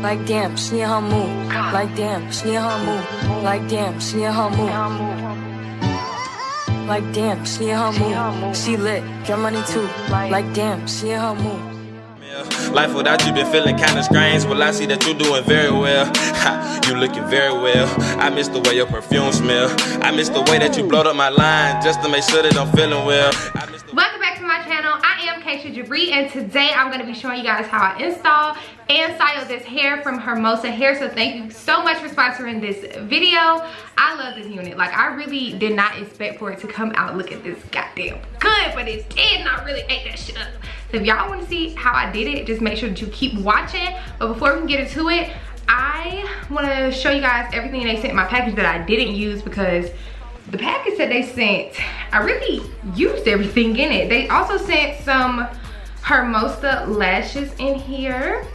Like damn, she in her mood. Like damn, she in her mood. Like damn, she in her mood. Like damn, she in her mood. She lit, get money too. Like damn, she in her mood. Life without you been feeling kinda strange. Well, I see that you doing very well. You looking very well. I miss the way your perfume smell. I miss the way that you blowed up my line just to make sure that I'm feeling well. Welcome back to my channel. I am Kashiajabre, and today I'm going to be showing you guys how I install and style this hair from Hermosa hair. So thank you so much for sponsoring this video. I love this unit. Like, I really did not expect for it to come out looking this goddamn good, but it did, and I really ate that shit up. So if y'all want to see how I did it, just make sure that you keep watching. But before we can get into it, I want to show you guys everything they sent in my package that I didn't use, because the package that they sent, I really used everything in it. They also sent some Hermosa lashes in here,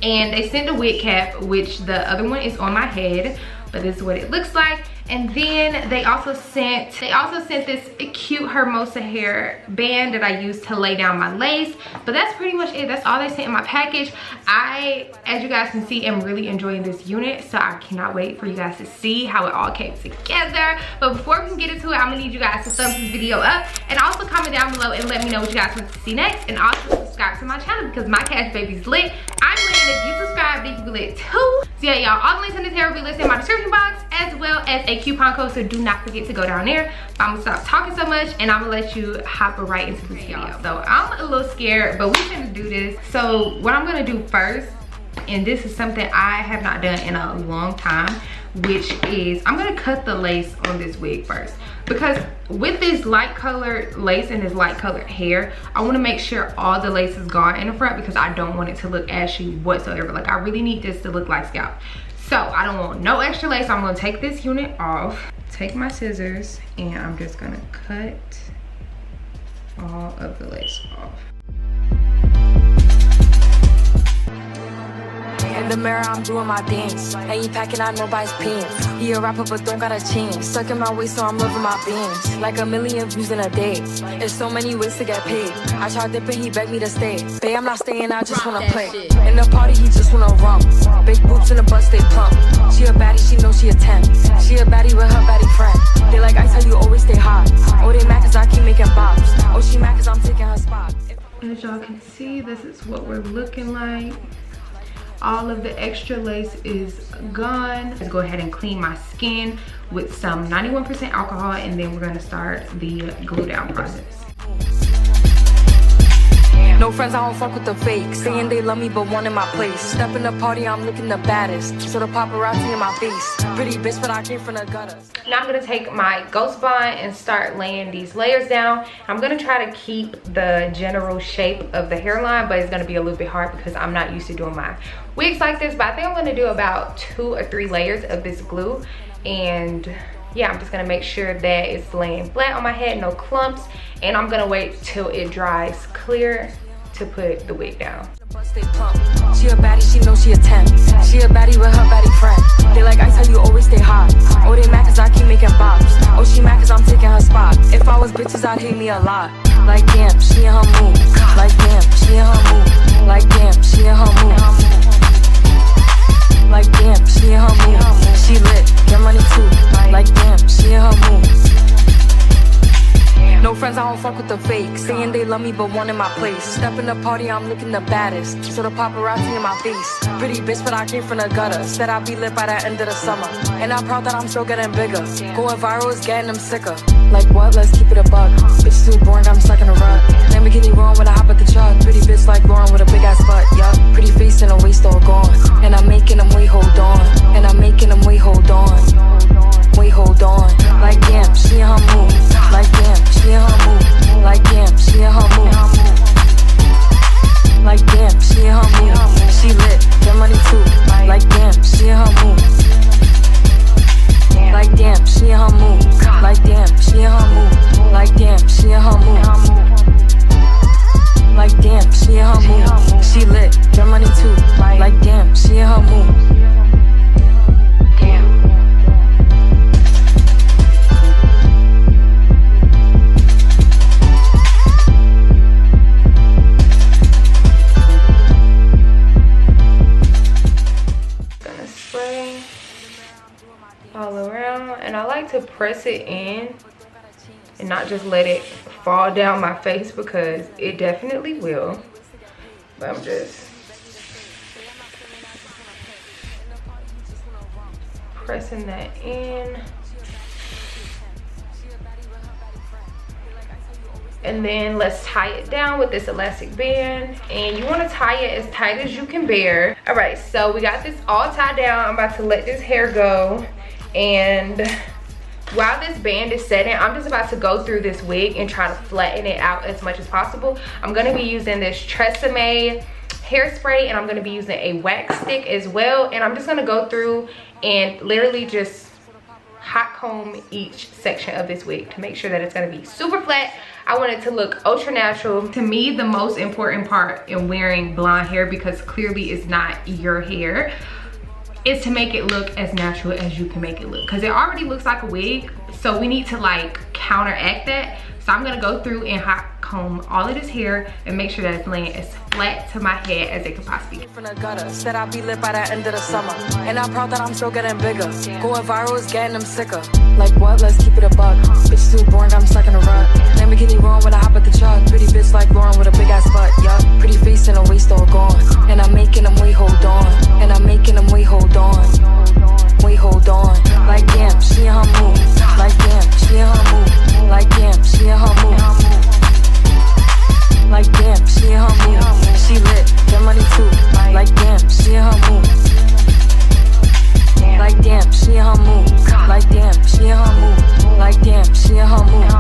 and they sent a wig cap, which the other one is on my head, but this is what it looks like. And then they also sent this cute Hermosa hair band that I used to lay down my lace. But that's pretty much it. That's all they sent in my package. I, as you guys can see, am really enjoying this unit, so I cannot wait for you guys to see how it all came together. But before we can get into it, I'm gonna need you guys to thumbs this video up, and also comment down below and let me know what you guys want to see next, and also subscribe to my channel because my cash baby's lit. I'm lit, and if you subscribe, then you be lit too. So yeah, y'all, all the links in this hair will be listed in my description box, as well as a coupon code, so do not forget to go down there. But I'm gonna stop talking so much and I'm gonna let you hop right into this video. So I'm a little scared, but we're gonna do this. So what I'm gonna do first, and this is something I have not done in a long time, which is I'm gonna cut the lace on this wig first, because with this light colored lace and this light colored hair, I want to make sure all the lace is gone in the front, because I don't want it to look ashy whatsoever. Like, I really need this to look like scalp. So I don't want no extra lace. I'm gonna take this unit off, take my scissors, and I'm just gonna cut all of the lace off. In the mirror, I'm doing my dance. Ain't you packing out nobody's pants. He a rapper, but don't got a chance. Stuck in my waist, so I'm loving my bands. Like 1 million views in a day. There's so many ways to get paid. I tried dipping, he begged me to stay. Babe, I'm not staying, I just wanna play. In the party, he just wanna rump. Big boobs in the butt, stay plump. She a baddie, she knows she a 10. She a baddie with her baddie friend. They like ice, how you always stay hot. Oh, they mad cause I keep making bops. Oh, she mad cause I'm taking her spot. As y'all can see, this is what we're looking like. All of the extra lace is gone. Let's go ahead and clean my skin with some 91% alcohol, and then we're gonna start the glue down process. No friends, I don't fuck with the fake. Saying they love me, but one in my place. Step in the party, I'm looking the baddest. So the paparazzi in my face. Pretty bitch, but I came from the gutter. Now I'm gonna take my Ghost Bond and start laying these layers down. I'm gonna try to keep the general shape of the hairline, but it's gonna be a little bit hard because I'm not used to doing my wigs like this. But I think I'm gonna do about 2 or 3 layers of this glue. And yeah, I'm just gonna make sure that it's laying flat on my head, no clumps. And I'm gonna wait till it dries clear to put the wig down. She a baddie, she knows she a 10. She a baddie with her baddie friend. They like ice, how you always stay hot. Oh, they mad cause I keep making bops. Oh, she mad cause I'm taking her spot. If I was bitches, I'd hate me a lot. Like damn, she in her mood. Like damn, she in her mood. Like damn, she in her mood. Like damn, she in her mood. She lit, get money too. Like damn, she in her mood. No friends, I don't fuck with the fake. Saying they love me, but one in my place. Step in the party, I'm looking the baddest. So the paparazzi in my face. Pretty bitch, but I came from the gutter. Said I'd be lit by the end of the summer. And I'm proud that I'm still getting bigger. Going viral is getting them sicker. Like what? Let's keep it a buck. Bitch too boring, I'm stuck in a rut. Lamborghini wrong when I hop at the truck. Pretty bitch like Lauren with a big ass butt. Yup, pretty face and a waist all gone. And I'm making them wait, hold on. And I'm making them wait, hold on. Wait, hold on. Like damn, she in her mood. Like damn, she in her mood. Like damn, she in her mood. Like damn, she in her mood. She lit, get money too. Like damn, she in her mood. Like damn, she in her mood. Like damn, she in her mood. Like damn, she in her mood. Like damn, she in her mood. She lit, get money like to press it in and not just let it fall down my face, because it definitely will. But I'm just pressing that in. And then let's tie it down with this elastic band, and you want to tie it as tight as you can bear. All right, so we got this all tied down. I'm about to let this hair go, and while this band is setting, I'm just about to go through this wig and try to flatten it out as much as possible. I'm going to be using this Tresemme hairspray, and I'm going to be using a wax stick as well, and I'm just going to go through and literally just hot comb each section of this wig to make sure that it's going to be super flat. I want it to look ultra natural. To me, the most important part in wearing blonde hair, because clearly it's not your hair, is to make it look as natural as you can make it look, because it already looks like a wig, so we need to like counteract that. So I'm gonna go through and hot comb all of this hair and make sure that it's laying as flat to my head as it could possibly be. From the gutter, said I'll be lit by the end of the summer, and I'm proud that I'm still getting bigger. Going viral is getting them sicker. Like what? Let's keep it a buck. Bitch too boring, I'm stuck in a rut. Lamborghini wrong when I hop at the truck. Pretty bitch like Lauren with a big ass butt. Yup, pretty face and a waist all gone, and I'm making them wait, hold on, and I'm making them wait, hold on, wait, hold on. Like damn, she in her mood. Like damn, she in her mood. Like damn, she in her mood. Like damn, she in her mood. She lit, get money too. Like damn, she in her mood. Like damn, she in her mood. Like damn, she in her mood. Like damn, she in her mood.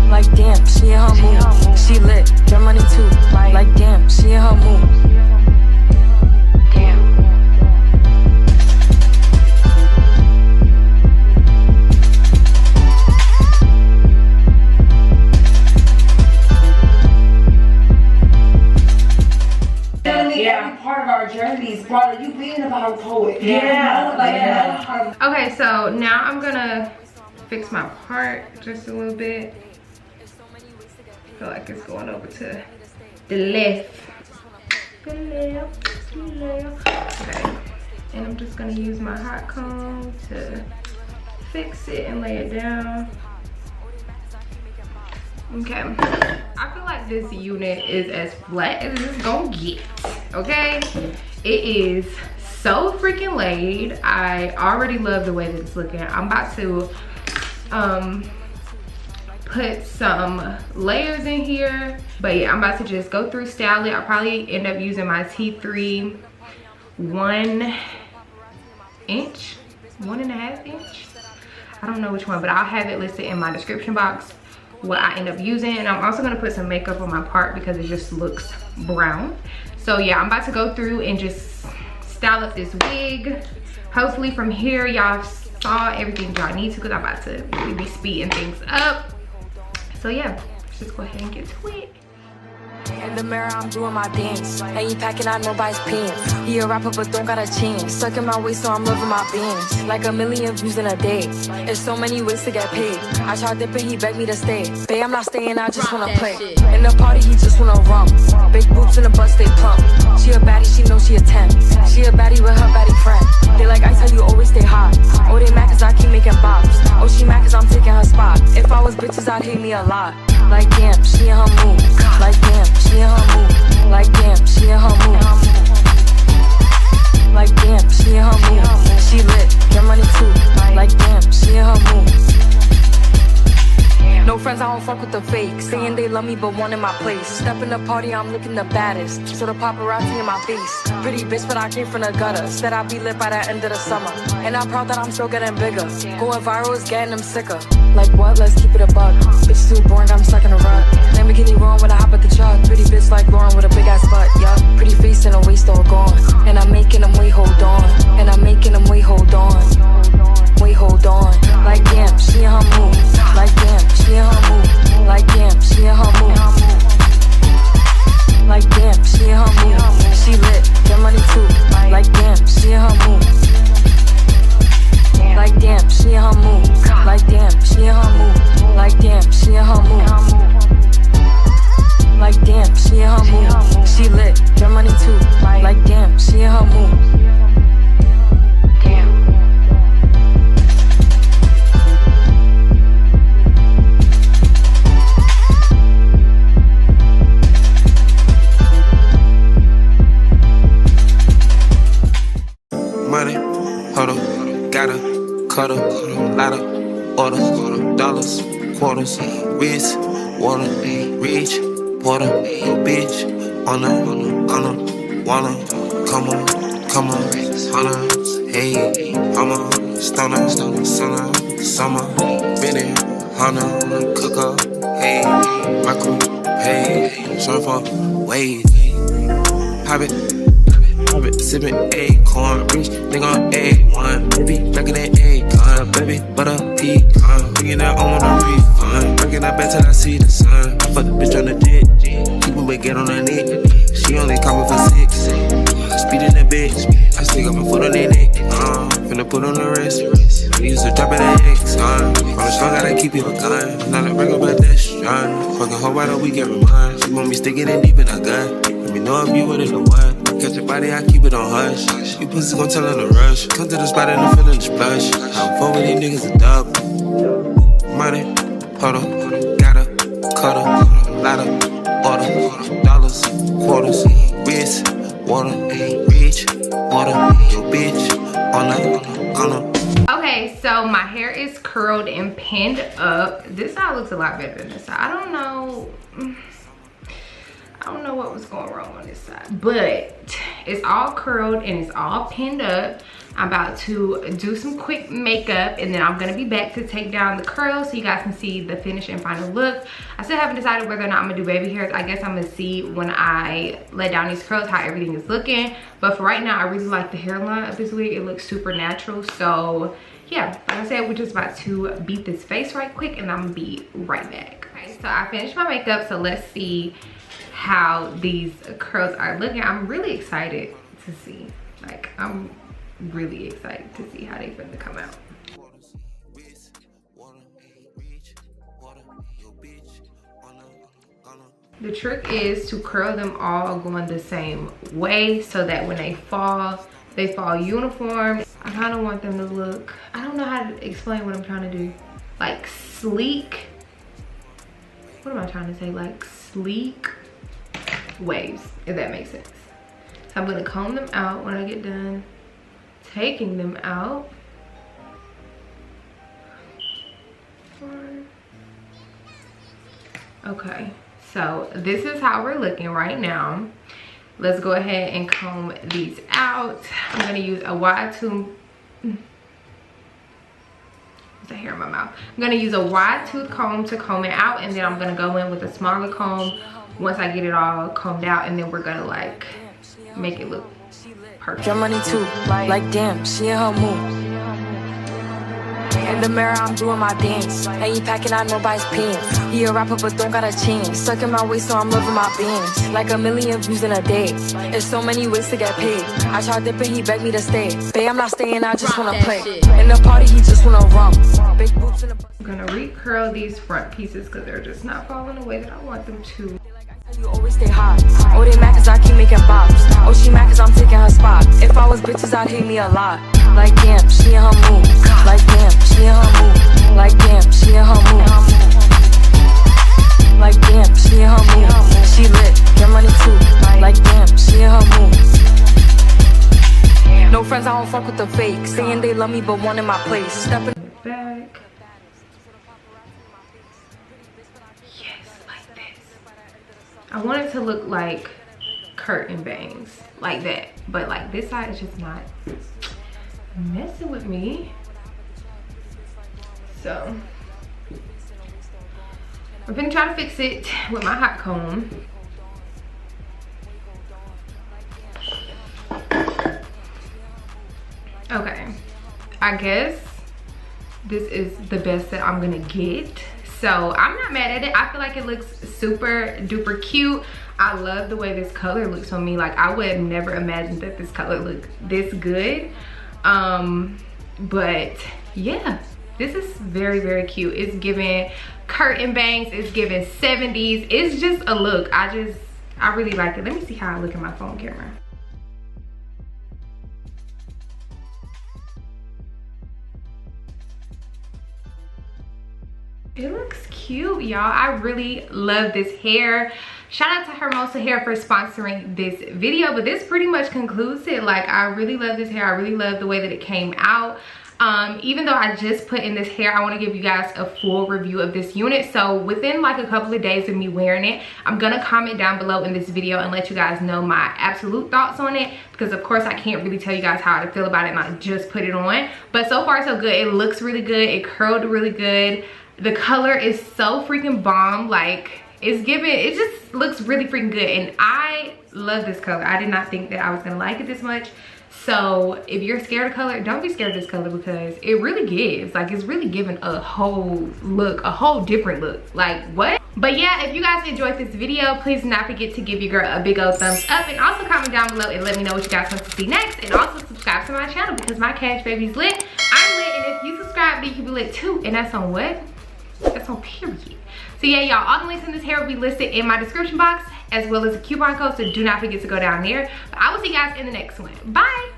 Like damn, she in her mood. She lit, get money too. Like damn, she in her mood. Yeah, part of our journey is part of you being about a poet. Okay, so now I'm gonna fix my part just a little bit. I feel like it's going over to the left. Okay, and I'm just gonna use my hot comb to fix it and lay it down. Okay, I feel like this unit is as flat as it's gonna get, okay? It is so freaking laid. I already love the way that it's looking. I'm about to put some layers in here, but yeah, I'm about to just go through, style it. I'll probably end up using my T3 1.5 inch. I don't know which one, but I'll have it listed in my description box what I end up using. And I'm also gonna put some makeup on my part because it just looks brown. So yeah, I'm about to go through and just style up this wig. Hopefully from here y'all saw everything y'all need to, because I'm about to really be speeding things up. So yeah, let's just go ahead and get to it. In the mirror, I'm doing my dance. Ain't packing out nobody's pants. He a rapper, but don't got a chance. Sucking my waist, so I'm loving my bands. Like 1 million views in a day. There's so many ways to get paid. I tried dipping, he begged me to stay. Babe, I'm not staying, I just wanna play. In the party, he just wanna rump. Big boobs in the butt, stay plump. She a baddie, she knows she a 10. She a baddie with her baddie friend. They like I tell you, always stay hot. Oh, they mad cause I keep making bops. Oh, she mad cause I'm taking her spot. If I was bitches, I'd hate me a lot. Like damn, she in her mood. Like damn, she in her mood. Like damn, she in her mood. Like damn, she in her mood. She lit, get money too. Like damn, she in her mood. No friends, I don't fuck with the fake. Saying they love me but wanting my place. Step in the party, I'm looking the baddest. So the paparazzi in my face. Pretty bitch, but I came from the gutter. Said I'll be lit by the end of the summer. And I'm proud that I'm still getting bigger. Going viral is getting them sicker. Like what? Let's keep it a buck. Bitch too boring, I'm stuck in a rut. Lamborghini wrong when I hop at the truck. Pretty bitch like Lauren with a big ass butt. Yup, pretty face and a waist all gone. And I'm making them wait, hold on. And I'm making them wait, hold on. Wait, hold on. Like damn, she in her mood. Like damn, she in her mood. Like damn, she in her mood. Like damn, she in her mood. She lit, get money too. Like damn, she in her mood. Like damn, she in her mood. Like damn, she in her mood. Like damn, she in her mood. Like damn, she in her mood. She lit, get money too. cutter, ladder, order, dollars, quarters, wrist, water, reach, water, your bitch, on a, wanna, come on, hunter, hey, I'm a stunner, summer, minute, hunter, cooker, hey, my crew, hey, surfer, wave, habit, sipping acorn, rich, nigga on A1, baby, back in that acorn, baby, butter pecan, bringing that on a refund, breaking that back till I see the sun, fuck the bitch on the jet, people may get on her neck, she only coming for 6, speeding the bitch, I stick up my foot on their neck, finna put on the wrist, I used to drop it at X, on the strong, gotta keep you a gun, not a break up at that strong, fucking hoe right a week every month, she want me sticking it deep in a gun, let me know if you with it or what. Catch your body, I keep it on hush. You pussy gon' tell her to rush. Come to the spot and I'm feeling the splash. I'm fuck with these niggas a dub. Money, huddle, gotta, cutter, ladder, order, dollars, quarters, wrist, water, reach, water, your bitch, on a. Okay, so my hair is curled and pinned up. This side looks a lot better than this side. I don't know what was going wrong on this side, but it's all curled and it's all pinned up. I'm about to do some quick makeup and then I'm gonna be back to take down the curls so you guys can see the finished and final look. I still haven't decided whether or not I'm gonna do baby hairs. I guess I'm gonna see when I let down these curls how everything is looking, but for right now I really like the hairline of this wig. It looks super natural. So yeah, like I said, we're just about to beat this face right quick and I'm gonna be right back. Okay, so I finished my makeup, so let's see how these curls are looking. I'm really excited to see. Like, I'm really excited to see how they're gonna come out. The trick is to curl them all going the same way so that when they fall uniform. I kind of want them to look, I don't know how to explain what I'm trying to do. Like sleek, what am I trying to say? Like sleek waves, if that makes sense. So I'm gonna comb them out when I get done taking them out. Okay, so this is how we're looking right now. Let's go ahead and comb these out. I'm gonna use a wide tooth. There's a hair in my mouth. I'm gonna use a wide tooth comb to comb it out, and then I'm gonna go in with a smaller comb once I get it all combed out, and then we're gonna like make it look perfect. Your money too, like damn, she in her mood. In the mirror, I'm doing my dance. Ain't he packing out nobody's pants. He a rapper, but don't got a chance. Stuck in my waist, so I'm loving my bands. Like 1 million views in a day. There's so many ways to get paid. I tried dipping, he begged me to stay. Babe, I'm not staying, I just wanna play. In the party, he just wanna rump. Big boobs in the. I'm gonna recurl these front pieces because they're just not falling the way that I want them to. You always stay hot. Oh, they mad cause I keep making bops. Oh, she mad cause I'm taking her spot. If I was bitches, I'd hate me a lot. Like damn, she in her mood. Like damn, she in her mood. Like damn, she in her mood. Like damn, she in her mood. She lit, get money too. Like damn, she in her mood. No friends, I don't fuck with the fake. Saying they love me but one in my place. Stepping back. I want it to look like curtain bangs, like that. But like this side is just not messing with me. So I'm gonna try to fix it with my hot comb. Okay, I guess this is the best that I'm gonna get. So I'm not mad at it. I feel like it looks super duper cute. I love the way this color looks on me. Like I would have never imagined that this color looked this good. But yeah, this is very, very cute. It's giving curtain bangs, it's giving 70s. It's just a look. I really like it. Let me see how I look in my phone camera. It looks cute, y'all. I really love this hair. Shout out to Hermosa Hair for sponsoring this video, but this pretty much concludes it. Like I really love this hair. I really love the way that it came out. Even though I just put in this hair, I want to give you guys a full review of this unit. So within like a couple of days of me wearing it, I'm gonna comment down below in this video and let you guys know my absolute thoughts on it, because of course I can't really tell you guys how to feel about it and I just put it on. But so far so good. It looks really good. It curled really good. The color is so freaking bomb. Like, it's giving, it just looks really freaking good, and I love this color. I did not think that I was gonna like it this much. So if you're scared of color, don't be scared of this color, because it really gives, like, it's really giving a whole look, a whole different look. Like, what? But yeah, if you guys enjoyed this video, please do not forget to give your girl a big old thumbs up, and also comment down below and let me know what you guys want to see next, and also subscribe to my channel, because my cash baby's lit, I'm lit, and if you subscribe, then you can be lit too. And that's on what? That's on period. So yeah, y'all, all the links in this hair will be listed in my description box, as well as a coupon code, so do not forget to go down there. But I will see you guys in the next one. Bye.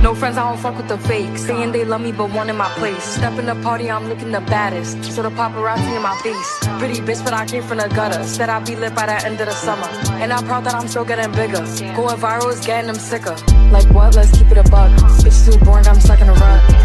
No friends, I don't fuck with the fakes. Saying they love me, but one in my place. Step in the party, I'm looking the baddest. So the paparazzi in my face. Pretty bitch, but I came from the gutter. Said I'd be lit by the end of the summer. And I'm proud that I'm still getting bigger. Going viral is getting them sicker. Like what? Let's keep it a buck. Bitch too boring, I'm stuck in a rut.